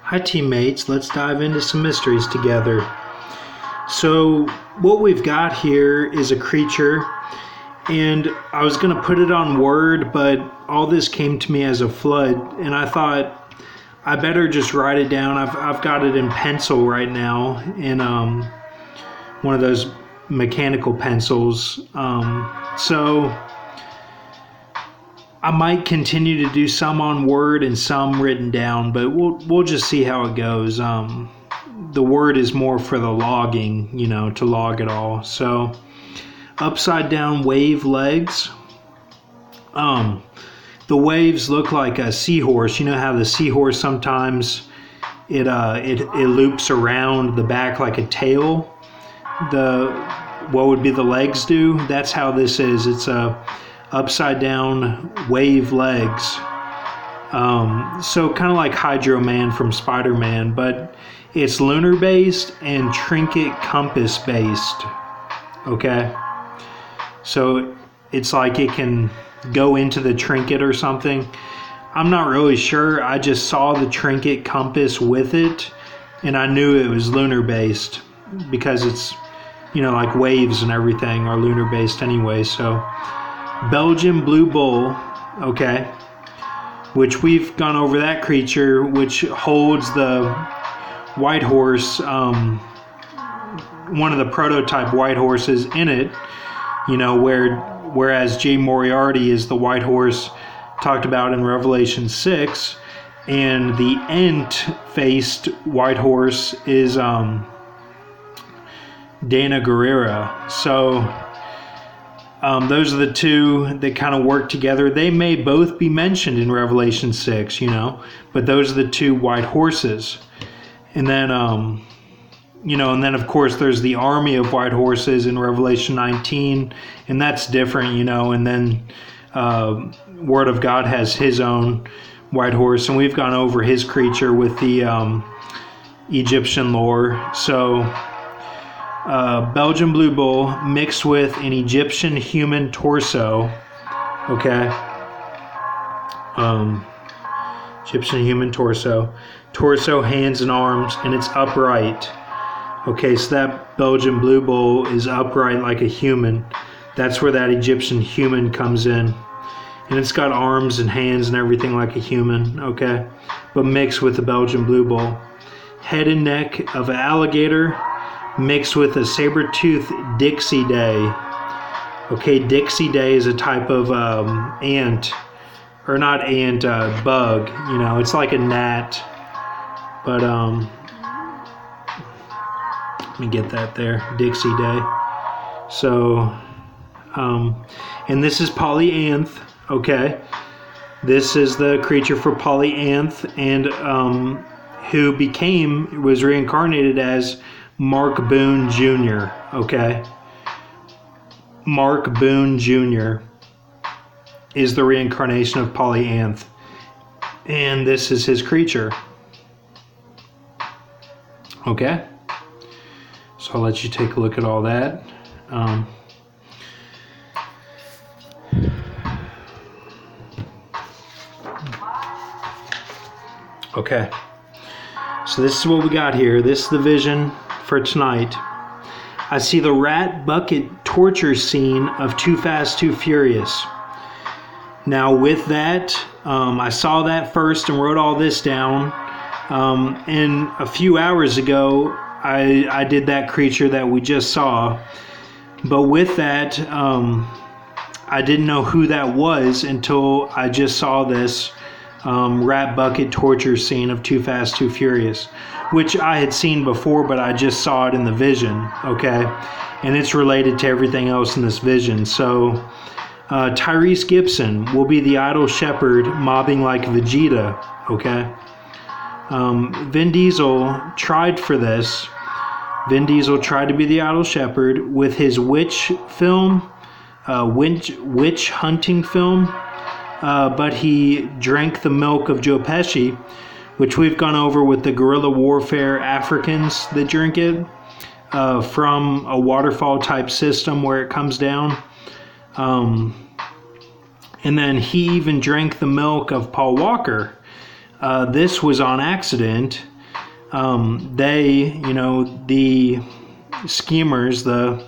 Hi teammates, let's dive into some mysteries together. So what we've got here is a creature, and I was going to put it on Word, but all this came to me as a flood, and I thought I better just write it down. I've got it in pencil right now, in one of those mechanical pencils. So I might continue to do some on Word and some written down, but we'll just see how it goes. The Word is more for the logging, to log it all. So upside down wave legs. The waves look like a seahorse. You know how the seahorse sometimes it loops around the back like a tail. What would be the legs do? That's how this is. It's a upside down wave legs. So kind of like Hydro Man from Spider-Man, but it's lunar based and trinket compass based. Okay, so it's like it can go into the trinket or something. I'm not really sure. I just saw the trinket compass with it, and I knew it was lunar based because it's like waves and everything are lunar based anyway. So Belgian blue bull, okay, which we've gone over that creature, which holds the white horse, one of the prototype white horses in it, whereas Jay Moriarty is the white horse talked about in Revelation 6, and the ant-faced white horse is Dana Guerrera. So those are the two that kind of work together. They may both be mentioned in Revelation 6, but those are the two white horses. And then, and then of course there's the army of white horses in Revelation 19, and that's different, and then Word of God has his own white horse, and we've gone over his creature with the Egyptian lore. So Belgian blue bull mixed with an Egyptian human torso. Okay. Egyptian human torso, hands and arms, and it's upright. Okay, so that Belgian blue bull is upright like a human. That's where that Egyptian human comes in. And it's got arms and hands and everything like a human, okay? But mixed with the Belgian blue bull. Head and neck of an alligator mixed with a saber-toothed Dixie Day. Okay, Dixie Day is a type of ant, or not ant, bug. It's like a gnat. But let me get that there, Dixie Day. So, and this is Polyanthe. Okay, this is the creature for Polyanthe, and who was reincarnated as Mark Boone Jr. Okay, Mark Boone Jr. is the reincarnation of Polyanthe, and this is his creature. Okay, so I'll let you take a look at all that. Okay, so this is what we got here. This is the vision for tonight. I see the rat bucket torture scene of Too Fast, Too Furious. Now with that, I saw that first and wrote all this down. And a few hours ago, I did that creature that we just saw. But with that, I didn't know who that was until I just saw this rat bucket torture scene of Too Fast, Too Furious, which I had seen before, but I just saw it in the vision, okay? And it's related to everything else in this vision. So Tyrese Gibson will be the idle shepherd mobbing like Vegeta, okay? Vin Diesel tried for this. Vin Diesel tried to be the idle shepherd with his witch film, witch hunting film, but he drank the milk of Joe Pesci, which we've gone over with the guerrilla warfare Africans that drink it from a waterfall type system where it comes down. And then he even drank the milk of Paul Walker. This was on accident they, you know, the schemers, the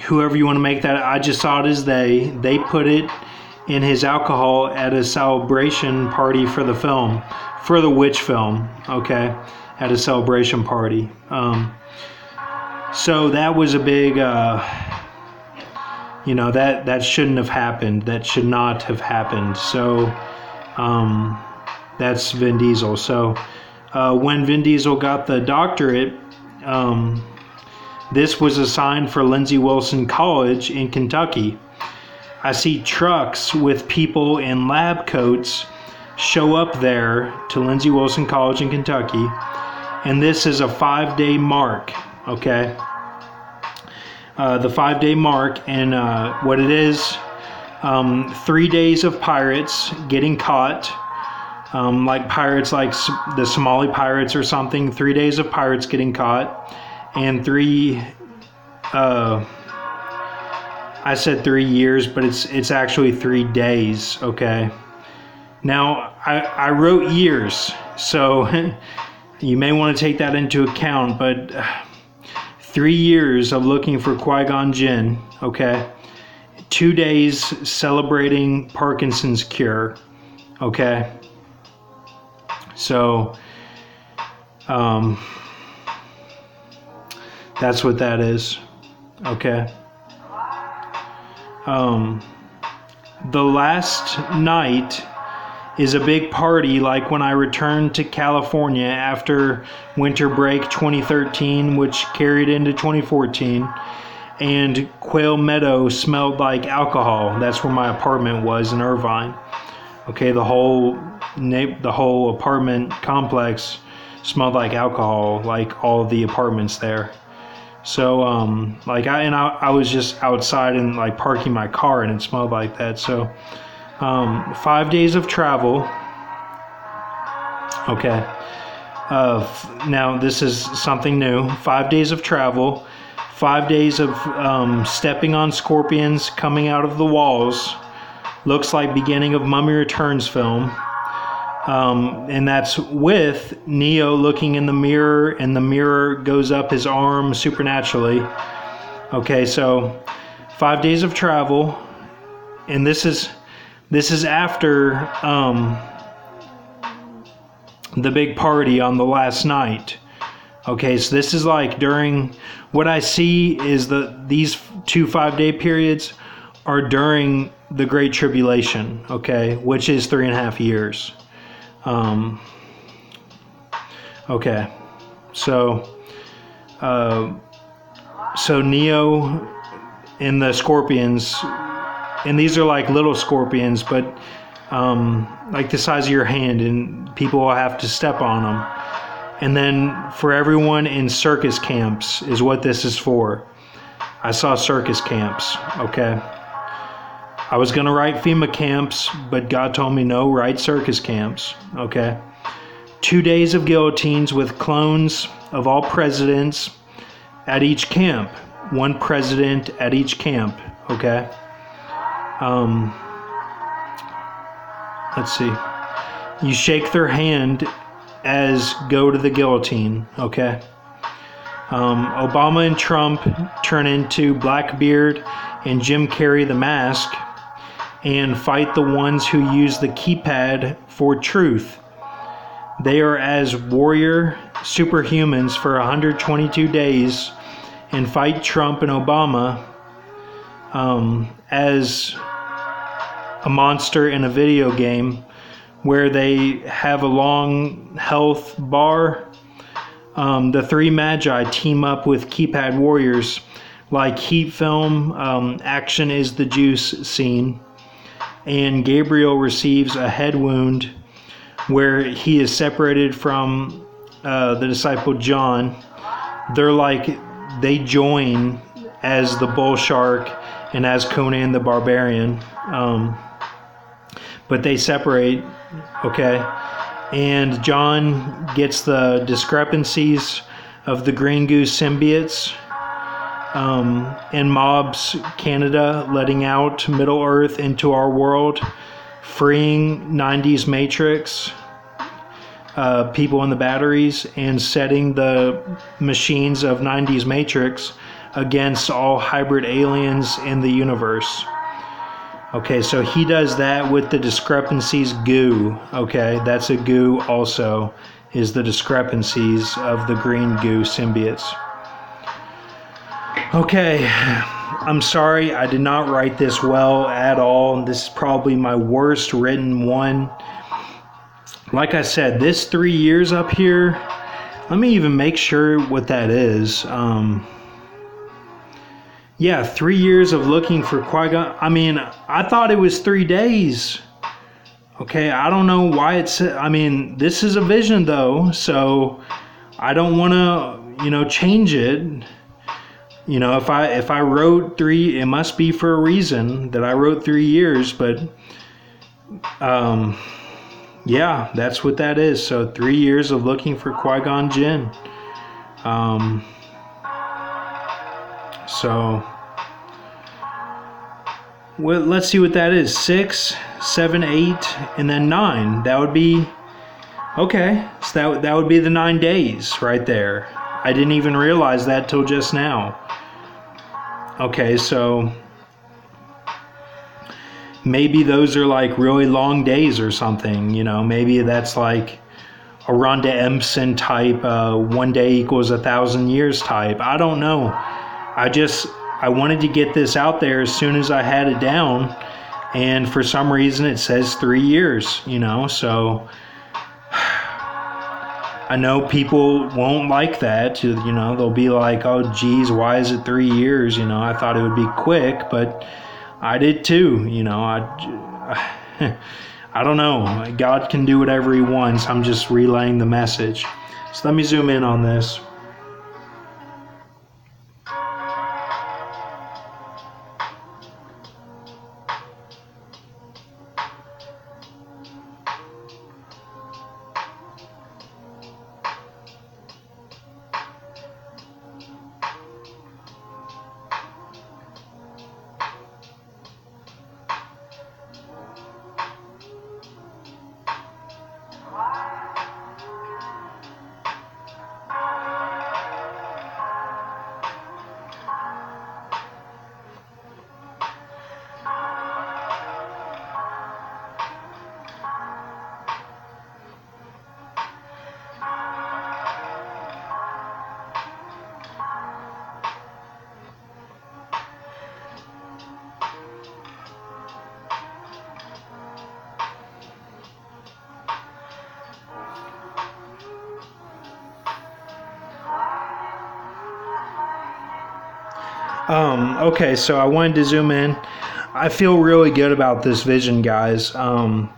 whoever you want to make that, I just saw it as they put it in his alcohol at a celebration party for the film, for the witch film, okay, at a celebration party. So that was a big, you know, that shouldn't have happened. That should not have happened. So that's Vin Diesel. So when Vin Diesel got the doctorate, this was assigned for Lindsey Wilson College in Kentucky. I see trucks with people in lab coats show up there to Lindsey Wilson College in Kentucky, and this is a 5-day mark, okay? The 5-day mark, and what it is, 3 days of pirates getting caught, like pirates like the Somali pirates or something, 3 days of pirates getting caught, and I said 3 years, but it's actually 3 days, okay? Now, I wrote years, so you may want to take that into account, but 3 years of looking for Qui-Gon Jinn, okay? 2 days celebrating Parkinson's cure, okay? So, that's what that is, okay? The last night is a big party, like when I returned to California after winter break 2013, which carried into 2014, and Quail Meadow smelled like alcohol. That's where my apartment was in Irvine. Okay, the whole apartment complex smelled like alcohol, like all the apartments there. So, like I was just outside and like parking my car, and it smelled like that. So, 5 days of travel. Okay. Now this is something new. 5 days of travel. 5 days of stepping on scorpions coming out of the walls. Looks like beginning of Mummy Returns film. And that's with Neo looking in the mirror, and the mirror goes up his arm supernaturally. Okay, so 5 days of travel, and this is after the big party on the last night. Okay, so this is like during, what I see is these 2 5-day periods are during the Great Tribulation, okay, which is 3.5 years. Okay, so Neo and the scorpions, and these are like little scorpions, but like the size of your hand, and people will have to step on them. And then for everyone in circus camps is what this is for. I saw circus camps, okay. I was going to write FEMA camps, but God told me no, write circus camps, okay? 2 days of guillotines with clones of all presidents at each camp. One president at each camp, okay? Let's see. You shake their hand as go to the guillotine, okay? Obama and Trump turn into Blackbeard and Jim Carrey the Mask and fight the ones who use the keypad for truth. They are as warrior superhumans for 122 days and fight Trump and Obama as a monster in a video game where they have a long health bar. The 3 Magi team up with keypad warriors like Heat film, Action is the Juice scene. And Gabriel receives a head wound where he is separated from the disciple John. They join as the bull shark and as Conan the Barbarian. But they separate, okay? And John gets the discrepancies of the Green Goose symbiotes and mobs Canada, letting out Middle Earth into our world, freeing 90s Matrix. people in the batteries and setting the machines of 90s Matrix against all hybrid aliens in the universe. Okay, so he does that with the discrepancies goo. Okay, that's a goo also, is the discrepancies of the green goo symbiotes. Okay, I'm sorry, I did not write this well at all. This is probably my worst written one. Like I said, this 3 years up here, let me even make sure what that is. Yeah, 3 years of looking for Qui-Gon. I mean, I thought it was 3 days. Okay, I don't know why it's... I mean, this is a vision, though, so I don't want to, change it. If I wrote 3, it must be for a reason that I wrote 3 years, but... yeah, that's what that is. So 3 years of looking for Qui-Gon Jinn. So, well, let's see what that is. 6, 7, 8, and then 9. That would be, okay. So that would be the 9 days right there. I didn't even realize that till just now. Okay, so maybe those are like really long days or something. Maybe that's like a Rhonda Empson type, 1 day equals 1,000 years type. I don't know. I wanted to get this out there as soon as I had it down, and for some reason it says 3 years, so I know people won't like that. They'll be like, oh geez, why is it 3 years? I thought it would be quick, but I did too. I don't know. God can do whatever he wants. I'm just relaying the message. So let me zoom in on this. Okay, so I wanted to zoom in. I feel really good about this vision, guys. I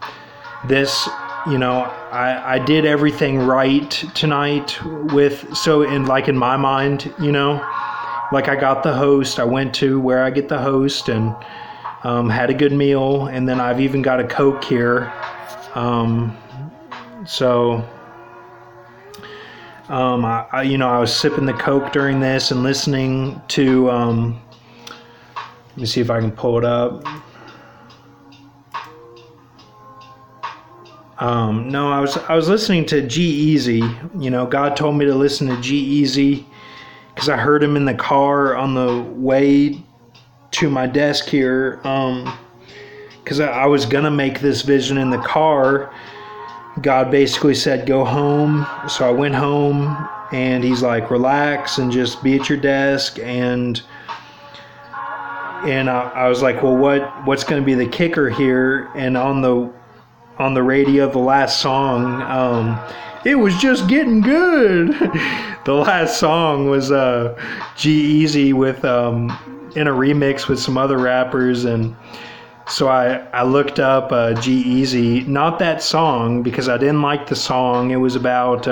did everything right tonight in my mind, like I got the host. I went to where I get the host and had a good meal, and then I've even got a Coke here. I was sipping the Coke during this and listening to, let me see if I can pull it up. No, I was listening to G-Eazy. God told me to listen to G-Eazy because I heard him in the car on the way to my desk here. Because I was going to make this vision in the car. God basically said, go home. So I went home, and he's like, relax and just be at your desk. And I was like, well, what's going to be the kicker here? And on the radio, the last song, it was just getting good. The last song was G-Eazy with in a remix with some other rappers, and so I looked up G-Eazy, not that song because I didn't like the song. It was about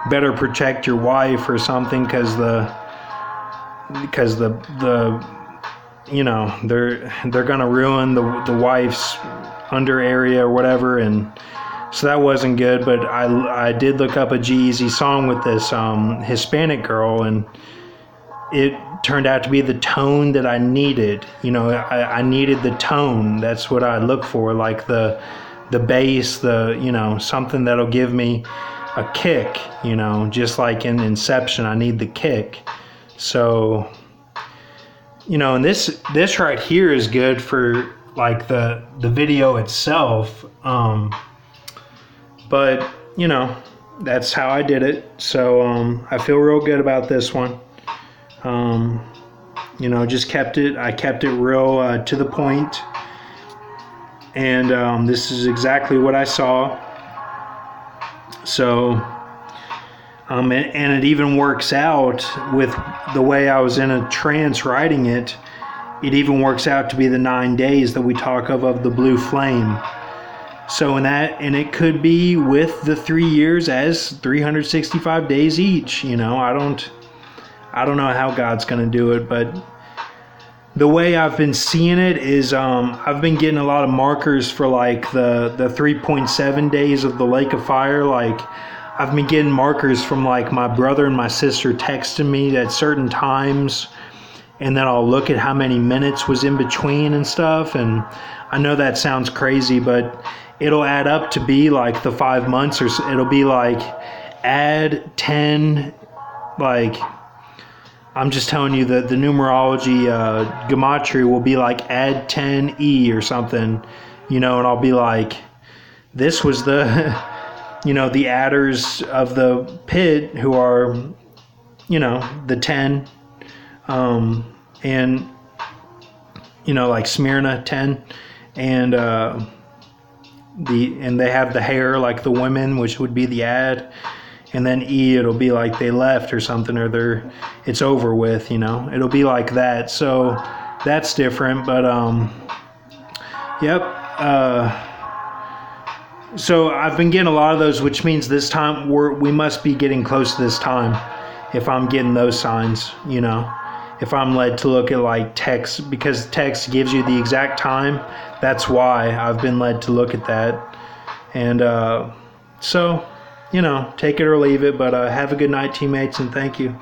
better protect your wife or something because they're gonna ruin the wife's under area or whatever, and so that wasn't good. But I did look up a G-Eazy song with this Hispanic girl, and it turned out to be the tone that I needed. I needed the tone. That's what I look for, like the the bass, something that'll give me a kick, just like in Inception, I need the kick. So, and this right here is good for like the video itself. But, that's how I did it. So, I feel real good about this one. Just I kept it real to the point. And this is exactly what I saw. So, and it even works out with the way I was in a trance writing it. It even works out to be the 9 days that we talk of the blue flame. So and it could be with the 3 years as 365 days each. I don't know how God's going to do it, but the way I've been seeing it is I've been getting a lot of markers for like the 3.7 days of the lake of fire. Like I've been getting markers from like my brother and my sister texting me at certain times, and then I'll look at how many minutes was in between and stuff. And I know that sounds crazy, but it'll add up to be like the 5 months, or it'll be like add 10, like I'm just telling you that the numerology gematria will be like add 10E or something, and I'll be like, this was the, the adders of the pit who are, the 10, and, like Smyrna 10, and they have the hair like the women, which would be the add. And then E, it'll be like they left or something, or it's over with, It'll be like that. So that's different. But, yep. So I've been getting a lot of those, which means this time we must be getting close to this time if I'm getting those signs, If I'm led to look at like text, because text gives you the exact time. That's why I've been led to look at that. And so... take it or leave it, but have a good night, teammates, and thank you.